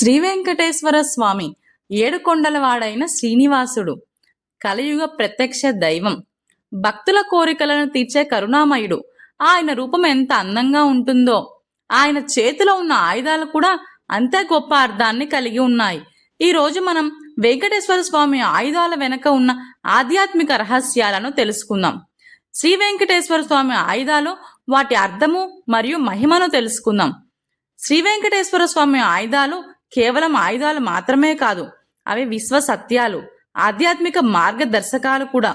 శ్రీ వెంకటేశ్వర స్వామి ఏడుకొండలవాడైన శ్రీనివాసుడు కలియుగ ప్రత్యక్ష దైవం, భక్తుల కోరికలను తీర్చే కరుణామయుడు. ఆయన రూపం ఎంత అందంగా ఉంటుందో ఆయన చేతిలో ఉన్న ఆయుధాలు కూడా అంతే గొప్ప అర్థాన్ని కలిగి ఉన్నాయి. ఈ రోజు మనం వెంకటేశ్వర స్వామి ఆయుధాల వెనక ఉన్న ఆధ్యాత్మిక రహస్యాలను తెలుసుకుందాం. శ్రీ వెంకటేశ్వర స్వామి ఆయుధాలు, వాటి అర్థము మరియు మహిమను తెలుసుకుందాం. శ్రీ వెంకటేశ్వర స్వామి ఆయుధాలు కేవలం ఆయుధాలు మాత్రమే కాదు, అవి విశ్వ సత్యాలు, ఆధ్యాత్మిక మార్గదర్శకాలు కూడా.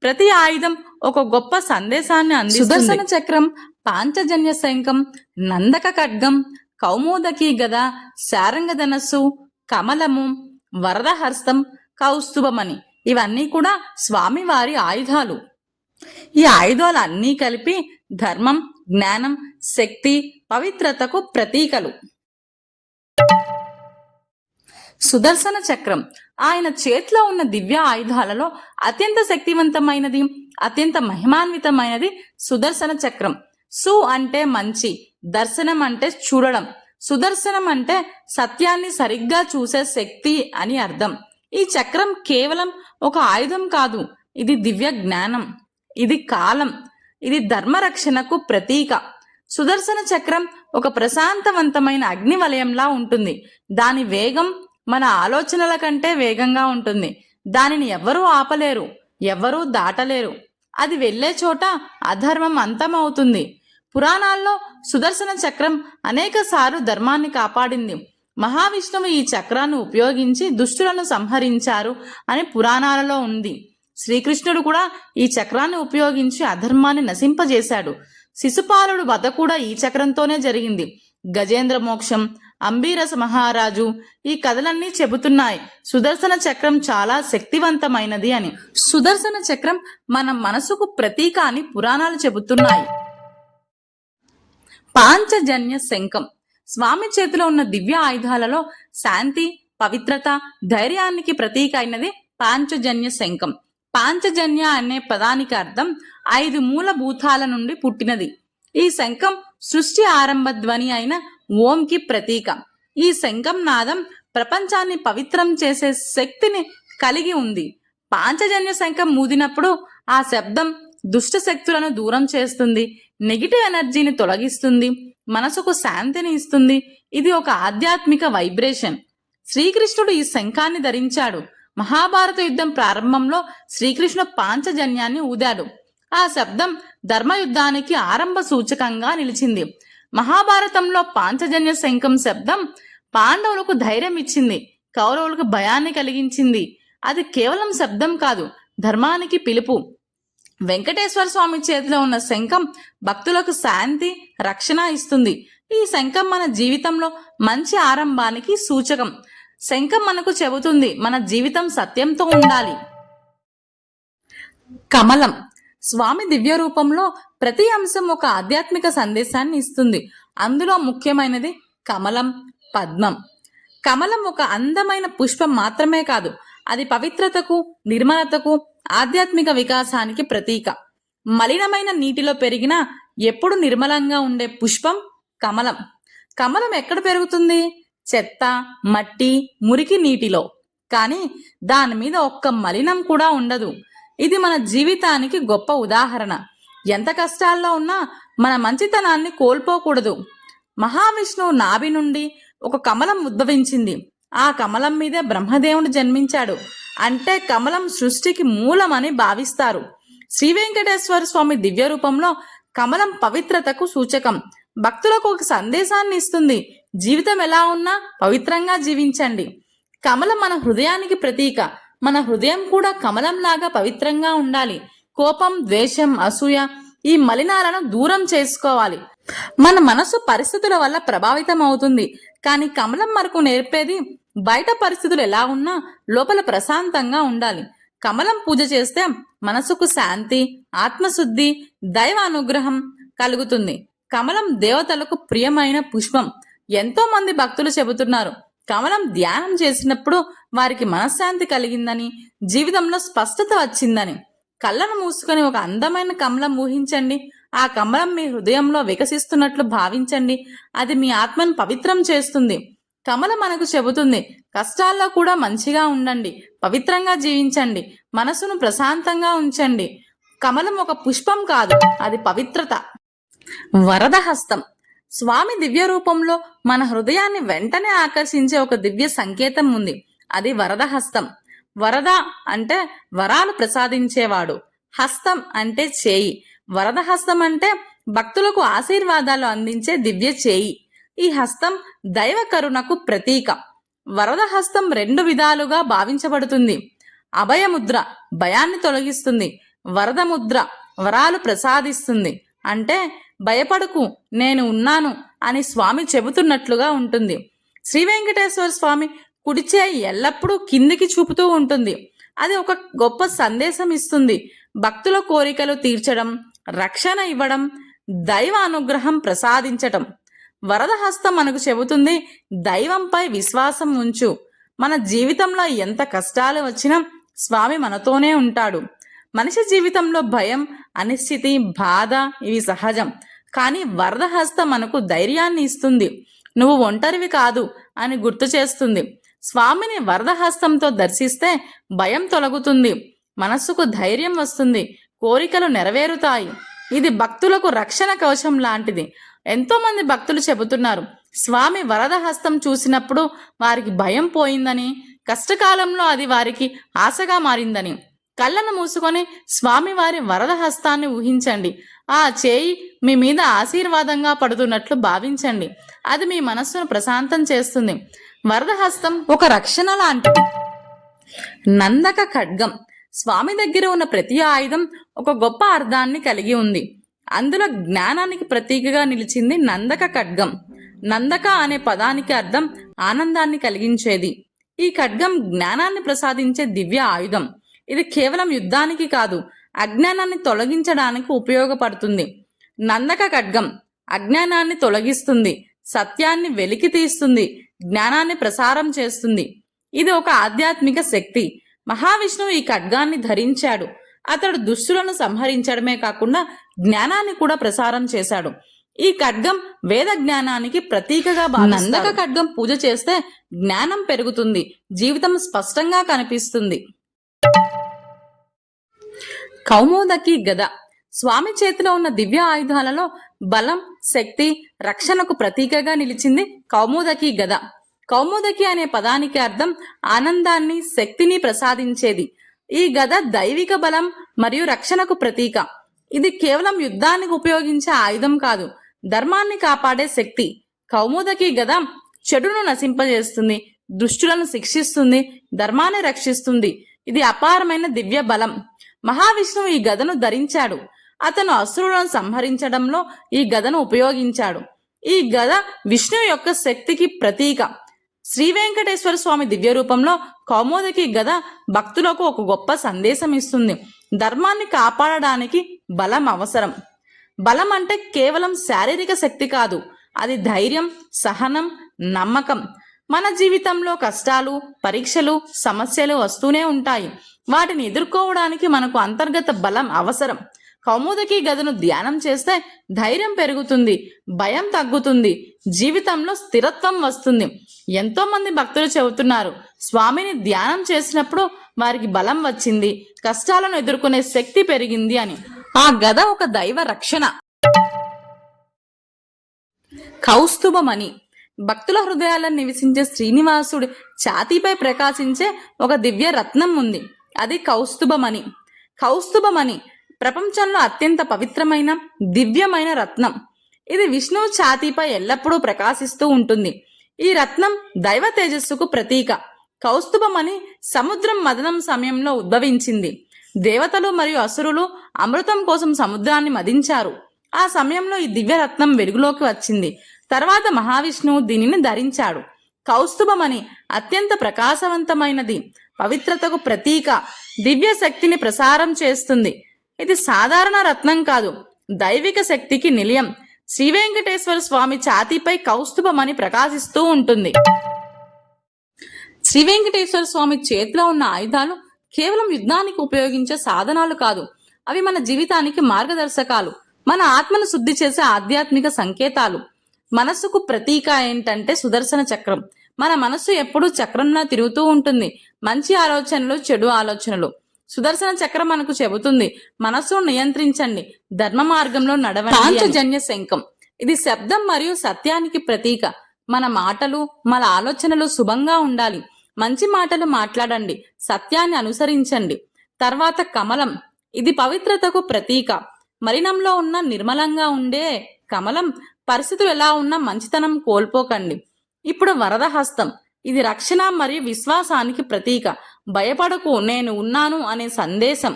ప్రతి ఆయుధం ఒక గొప్ప సందేశాన్ని అందిస్తుంది. సుదర్శన చక్రం, పాంచజన్య శంఖం, నందక ఖడ్గం, కౌమోదకి గద, శారంగ ధనస్సు, కమలము, వరదహస్తం, కౌస్తుభమని ఇవన్నీ కూడా స్వామివారి ఆయుధాలు. ఈ ఆయుధాలు అన్నీ కలిపి ధర్మం, జ్ఞానం, శక్తి, పవిత్రతకు ప్రతీకలు. సుదర్శన చక్రం ఆయన చేతిలో ఉన్న దివ్య ఆయుధాలలో అత్యంత శక్తివంతమైనది, అత్యంత మహిమాన్వితమైనది సుదర్శన చక్రం. సు అంటే మంచి, దర్శనం అంటే చూడడం, సుదర్శనం అంటే సత్యాన్ని సరిగ్గా చూసే శక్తి అని అర్థం. ఈ చక్రం కేవలం ఒక ఆయుధం కాదు, ఇది దివ్య జ్ఞానం, ఇది కాలం, ఇది ధర్మరక్షణకు ప్రతీక. సుదర్శన చక్రం ఒక ప్రశాంతవంతమైన అగ్ని వలయంలా ఉంటుంది. దాని వేగం మన ఆలోచనల కంటే వేగంగా ఉంటుంది. దానిని ఎవ్వరూ ఆపలేరు, ఎవ్వరూ దాటలేరు. అది వెళ్లే చోట అధర్మం అంతమవుతుంది. పురాణాల్లో సుదర్శన చక్రం అనేక సార్లు ధర్మాన్ని కాపాడింది. మహావిష్ణువు ఈ చక్రాన్ని ఉపయోగించి దుష్టులను సంహరించారు అని పురాణాలలో ఉంది. శ్రీకృష్ణుడు కూడా ఈ చక్రాన్ని ఉపయోగించి అధర్మాన్ని నశింపజేశాడు. శిశుపాలుడు వధ కూడా ఈ చక్రంతోనే జరిగింది. గజేంద్ర మోక్షం, అంబీరస మహారాజు, ఈ కథలన్నీ చెబుతున్నాయి సుదర్శన చక్రం చాలా శక్తివంతమైనది అని. సుదర్శన చక్రం మన మనసుకు ప్రతీక అని పురాణాలు చెబుతున్నాయి. పాంచజన్య శంఖం స్వామి చేతిలో ఉన్న దివ్య ఆయుధాలలో శాంతి, పవిత్రత, ధైర్యానికి ప్రతీక అయినది పాంచజన్య శంఖం. పాంచజన్య అనే పదానికి అర్థం 5 మూలభూతాల నుండి పుట్టినది. ఈ శంఖం సృష్టి ఆరంభ ధ్వని అయిన ఓంకి ప్రతీక. ఈ శంఖం నాదం ప్రపంచాన్ని పవిత్రం చేసే శక్తిని కలిగి ఉంది. పాంచజన్య శంఖం మూదినప్పుడు ఆ శబ్దం దుష్ట శక్తులను దూరం చేస్తుంది, నెగిటివ్ ఎనర్జీని తొలగిస్తుంది, మనసుకు శాంతిని ఇస్తుంది. ఇది ఒక ఆధ్యాత్మిక వైబ్రేషన్. శ్రీకృష్ణుడు ఈ శంఖాన్ని ధరించాడు. మహాభారత యుద్ధం ప్రారంభంలో శ్రీకృష్ణుడు పాంచజన్యాన్ని ఊదాడు. ఆ శబ్దం ధర్మయుద్ధానికి ఆరంభ సూచకంగా నిలిచింది. మహాభారతంలో పాంచజన్య శంఖం శబ్దం పాండవులకు ధైర్యం ఇచ్చింది, కౌరవులకు భయాన్ని కలిగించింది. అది కేవలం శబ్దం కాదు, ధర్మానికి పిలుపు. వెంకటేశ్వర స్వామి చేతిలో ఉన్న శంఖం భక్తులకు శాంతి, రక్షణ ఇస్తుంది. ఈ శంఖం మన జీవితంలో మంచి ఆరంభానికి సూచకం. శంఖం మనకు చెబుతుంది మన జీవితం సత్యంతో ఉండాలి. కమలం స్వామి దివ్య రూపంలో ప్రతి అంశం ఒక ఆధ్యాత్మిక సందేశాన్ని ఇస్తుంది. అందులో ముఖ్యమైనది కమలం, పద్మం. కమలం ఒక అందమైన పుష్పం మాత్రమే కాదు, అది పవిత్రతకు, నిర్మలతకు, ఆధ్యాత్మిక వికాసానికి ప్రతీక. మలినమైన నీటిలో పెరిగినా ఎప్పుడు నిర్మలంగా ఉండే పుష్పం కమలం. కమలం ఎక్కడ పెరుగుతుంది? చెత్త, మట్టి, మురికి నీటిలో. కానీ దాని మీద ఒక్క మలినం కూడా ఉండదు. ఇది మన జీవితానికి గొప్ప ఉదాహరణ. ఎంత కష్టాల్లో ఉన్నా మన మంచితనాన్ని కోల్పోకూడదు. మహావిష్ణువు నాభి నుండి ఒక కమలం ఉద్భవించింది. ఆ కమలం మీదే బ్రహ్మదేవుడు జన్మించాడు. అంటే కమలం సృష్టికి మూలమని భావిస్తారు. శ్రీ వెంకటేశ్వర స్వామి దివ్య రూపంలో కమలం పవిత్రతకు సూచకం. భక్తులకు ఒక సందేశాన్ని ఇస్తుంది. జీవితం ఎలా ఉన్నా పవిత్రంగా జీవించండి. కమలం మన హృదయానికి ప్రతీక. మన హృదయం కూడా కమలంలాగా పవిత్రంగా ఉండాలి. కోపం, ద్వేషం, అసూయ, ఈ మలినాలను దూరం చేసుకోవాలి. మన మనసు పరిస్థితుల వల్ల ప్రభావితం అవుతుంది, కానీ కమలం మనకు నేర్పేది బయట పరిస్థితులు ఎలా ఉన్నా లోపల ప్రశాంతంగా ఉండాలి. కమలం పూజ చేస్తే మనసుకు శాంతి, ఆత్మశుద్ధి, దైవ అనుగ్రహం కలుగుతుంది. కమలం దేవతలకు ప్రియమైన పుష్పం. ఎంతో మంది భక్తులు చెబుతున్నారు కమలం ధ్యానం చేసినప్పుడు వారికి మనశ్శాంతి కలిగిందని, జీవితంలో స్పష్టత వచ్చిందని. కళ్ళను మూసుకొని ఒక అందమైన కమలం ఊహించండి. ఆ కమలం మీ హృదయంలో వికసిస్తున్నట్లు భావించండి. అది మీ ఆత్మను పవిత్రం చేస్తుంది. కమలం మనకు చెబుతుంది, కష్టాల్లో కూడా మంచిగా ఉండండి, పవిత్రంగా జీవించండి, మనసును ప్రశాంతంగా ఉంచండి. కమలం ఒక పుష్పం కాదు, అది పవిత్రత. వరద హస్తం. స్వామి దివ్య రూపంలో మన హృదయాన్ని వెంటనే ఆకర్షించే ఒక దివ్య సంకేతం ఉంది, అది వరద హస్తం. వరద అంటే వరాలు ప్రసాదించేవాడు, హస్తం అంటే చేయి. వరద హస్తం అంటే భక్తులకు ఆశీర్వాదాలు అందించే దివ్య చేయి. ఈ హస్తం దైవ కరుణకు ప్రతీక. వరద హస్తం రెండు విధాలుగా భావించబడుతుంది. అభయముద్ర భయాన్ని తొలగిస్తుంది, వరద ముద్ర వరాలు ప్రసాదిస్తుంది. అంటే భయపడకు, నేను ఉన్నాను అని స్వామి చెబుతున్నట్లుగా ఉంటుంది. శ్రీ వెంకటేశ్వర స్వామి కుడి చేయి ఎల్లప్పుడూ కిందికి చూపుతూ ఉంటుంది. అది ఒక గొప్ప సందేశం ఇస్తుంది. భక్తుల కోరికలు తీర్చడం, రక్షణ ఇవ్వడం, దైవ అనుగ్రహం ప్రసాదించటం. వరద హస్తం మనకు చెబుతుంది, దైవంపై విశ్వాసం ఉంచు. మన జీవితంలో ఎంత కష్టాలు వచ్చినా స్వామి మనతోనే ఉంటాడు. మనిషి జీవితంలో భయం, అనిశ్చితి, బాధ ఇవి సహజం. కానీ వరద హస్తం మనకు ధైర్యాన్ని ఇస్తుంది. నువ్వు ఒంటరివి కాదు అని గుర్తు చేస్తుంది. స్వామిని వరద హస్తంతో దర్శిస్తే భయం తొలగుతుంది, మనస్సుకు ధైర్యం వస్తుంది, కోరికలు నెరవేరుతాయి. ఇది భక్తులకు రక్షణ కవచం లాంటిది. ఎంతో మంది భక్తులు చెబుతున్నారు, స్వామి వరద హస్తం చూసినప్పుడు వారికి భయం పోయిందని, కష్టకాలంలో అది వారికి ఆశగా మారిందని. కళ్ళను మూసుకొని స్వామివారి వరద హస్తాన్ని ఊహించండి. ఆ చేయి మీ మీద ఆశీర్వాదంగా పడుతున్నట్లు భావించండి. అది మీ మనస్సును ప్రశాంతం చేస్తుంది. వరద హస్తం ఒక రక్షణ లాంటిది. నందక ఖడ్గం. స్వామి దగ్గర ఉన్న ప్రతి ఆయుధం ఒక గొప్ప అర్థాన్ని కలిగి ఉంది. అందులో జ్ఞానానికి ప్రతీకగా నిలిచింది నందక ఖడ్గం. నందక అనే పదానికి అర్థం ఆనందాన్ని కలిగించేది. ఈ ఖడ్గం జ్ఞానాన్ని ప్రసాదించే దివ్య ఆయుధం. ఇది కేవలం యుద్ధానికి కాదు, అజ్ఞానాన్ని తొలగించడానికి ఉపయోగపడుతుంది. నందక ఖడ్గం అజ్ఞానాన్ని తొలగిస్తుంది, సత్యాన్ని వెలికి తీస్తుంది, జ్ఞానాన్ని ప్రసారం చేస్తుంది. ఇది ఒక ఆధ్యాత్మిక శక్తి. మహావిష్ణువు ఈ ఖడ్గాన్ని ధరించాడు. అతడు దుష్టులను సంహరించడమే కాకుండా జ్ఞానాన్ని కూడా ప్రసారం చేశాడు. ఈ ఖడ్గం వేద జ్ఞానానికి ప్రతీకగా నందక ఖడ్గం పూజ చేస్తే జ్ఞానం పెరుగుతుంది, జీవితం స్పష్టంగా కనిపిస్తుంది. కౌమోదకి గద. స్వామి చేతిలో ఉన్న దివ్య ఆయుధాలలో బలం, శక్తి, రక్షణకు ప్రతీకగా నిలిచింది కౌమోదకి గద. కౌమోదకి అనే పదానికి అర్థం ఆనందాన్ని, శక్తిని ప్రసాదించేది. ఈ గద దైవిక బలం మరియు రక్షణకు ప్రతీక. ఇది కేవలం యుద్ధానికి ఉపయోగించే ఆయుధం కాదు, ధర్మాన్ని కాపాడే శక్తి. కౌమోదకి గద చెడును నశింపజేస్తుంది, దుష్టులను శిక్షిస్తుంది, ధర్మాన్ని రక్షిస్తుంది. ఇది అపారమైన దివ్య బలం. మహావిష్ణువు ఈ గదను ధరించాడు. అతను అసురులను సంహరించడంలో ఈ గదను ఉపయోగించాడు. ఈ గద విష్ణువు యొక్క శక్తికి ప్రతీక. శ్రీ వెంకటేశ్వర స్వామి దివ్య రూపంలో కౌమోదకి గద భక్తులకు ఒక గొప్ప సందేశం ఇస్తుంది. ధర్మాన్ని కాపాడడానికి బలం అవసరం. బలం అంటే కేవలం శారీరక శక్తి కాదు, అది ధైర్యం, సహనం, నమ్మకం. మన జీవితంలో కష్టాలు, పరీక్షలు, సమస్యలు వస్తూనే ఉంటాయి. వాటిని ఎదుర్కోవడానికి మనకు అంతర్గత బలం అవసరం. కౌమోదకి గదను ధ్యానం చేస్తే ధైర్యం పెరుగుతుంది, భయం తగ్గుతుంది, జీవితంలో స్థిరత్వం వస్తుంది. ఎంతో మంది భక్తులు చెబుతున్నారు, స్వామిని ధ్యానం చేసినప్పుడు వారికి బలం వచ్చింది, కష్టాలను ఎదుర్కొనే శక్తి పెరిగింది అని. ఆ గద ఒక దైవ రక్షణ. కౌస్తుభమణి. భక్తుల హృదయాలను నివసించే శ్రీనివాసుడి ఛాతీపై ప్రకాశించే ఒక దివ్య రత్నం ఉంది, అది కౌస్తుభమణి. కౌస్తుభమణి ప్రపంచంలో అత్యంత పవిత్రమైన, దివ్యమైన రత్నం. ఇది విష్ణువు ఛాతీపై ఎల్లప్పుడూ ప్రకాశిస్తూ ఉంటుంది. ఈ రత్నం దైవ తేజస్సుకు ప్రతీక. కౌస్తుభమణి సముద్రం మదనం సమయంలో ఉద్భవించింది. దేవతలు మరియు అసురులు అమృతం కోసం సముద్రాన్ని మదించారు. ఆ సమయంలో ఈ దివ్యరత్నం వెలుగులోకి వచ్చింది. తర్వాత మహావిష్ణువు దీనిని ధరించాడు. కౌస్తుభమణి అత్యంత ప్రకాశవంతమైనది, పవిత్రతకు ప్రతీక, దివ్య శక్తిని ప్రసారం చేస్తుంది. ఇది సాధారణ రత్నం కాదు, దైవిక శక్తికి నిలయం. శ్రీ వెంకటేశ్వర స్వామి ఛాతీపై కౌస్తుభమణి ప్రకాశిస్తూ ఉంటుంది. శ్రీ వెంకటేశ్వర స్వామి చేతిలో ఉన్న ఆయుధాలు కేవలం యుద్ధానికి ఉపయోగించే సాధనాలు కాదు, అవి మన జీవితానికి మార్గదర్శకాలు, మన ఆత్మను శుద్ధి చేసే ఆధ్యాత్మిక సంకేతాలు. మనస్సుకు ప్రతీక ఏంటంటే సుదర్శన చక్రం. మన మనస్సు ఎప్పుడూ చక్రంలా తిరుగుతూ ఉంటుంది. మంచి ఆలోచనలు, చెడు ఆలోచనలు. సుదర్శన చక్రం మనకు చెబుతుంది, మనస్సును నియంత్రించండి, ధర్మ మార్గంలో నడవండి. పాంచజన్య శంఖం, ఇది శబ్దం మరియు సత్యానికి ప్రతీక. మన మాటలు, మన ఆలోచనలు శుభంగా ఉండాలి. మంచి మాటలు మాట్లాడండి, సత్యాన్ని అనుసరించండి. తర్వాత కమలం, ఇది పవిత్రతకు ప్రతీక. మలినంలో ఉన్న నిర్మలంగా ఉండే కమలం, పరిస్థితులు ఎలా ఉన్నా మంచితనం కోల్పోకండి. ఇప్పుడు వరదహస్తం, ఇది రక్షణ మరియు విశ్వాసానికి ప్రతీక. భయపడకు, నేను ఉన్నాను అనే సందేశం.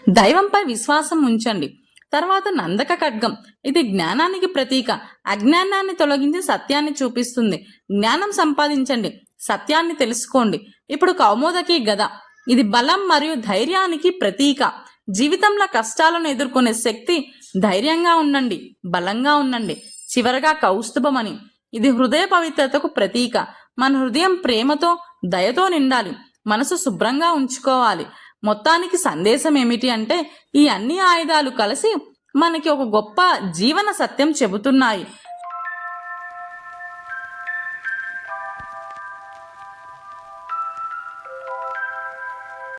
దైవంపై విశ్వాసం ఉంచండి. తర్వాత నందక ఖడ్గం, ఇది జ్ఞానానికి ప్రతీక. అజ్ఞానాన్ని తొలగించి సత్యాన్ని చూపిస్తుంది. జ్ఞానం సంపాదించండి, సత్యాన్ని తెలుసుకోండి. ఇప్పుడు కౌమోదకి గద, ఇది బలం మరియు ధైర్యానికి ప్రతీక. జీవితంలో కష్టాలను ఎదుర్కొనే శక్తి. ధైర్యంగా ఉండండి, బలంగా ఉండండి. చివరగా కౌస్తుభమని, ఇది హృదయ పవిత్రతకు ప్రతీక. మన హృదయం ప్రేమతో, దయతో నిండాలి. మనసు శుభ్రంగా ఉంచుకోవాలి. మొత్తానికి సందేశం ఏమిటి అంటే, ఈ అన్ని ఆయుధాలు కలిసి మనకి ఒక గొప్ప జీవన సత్యం చెబుతున్నాయి.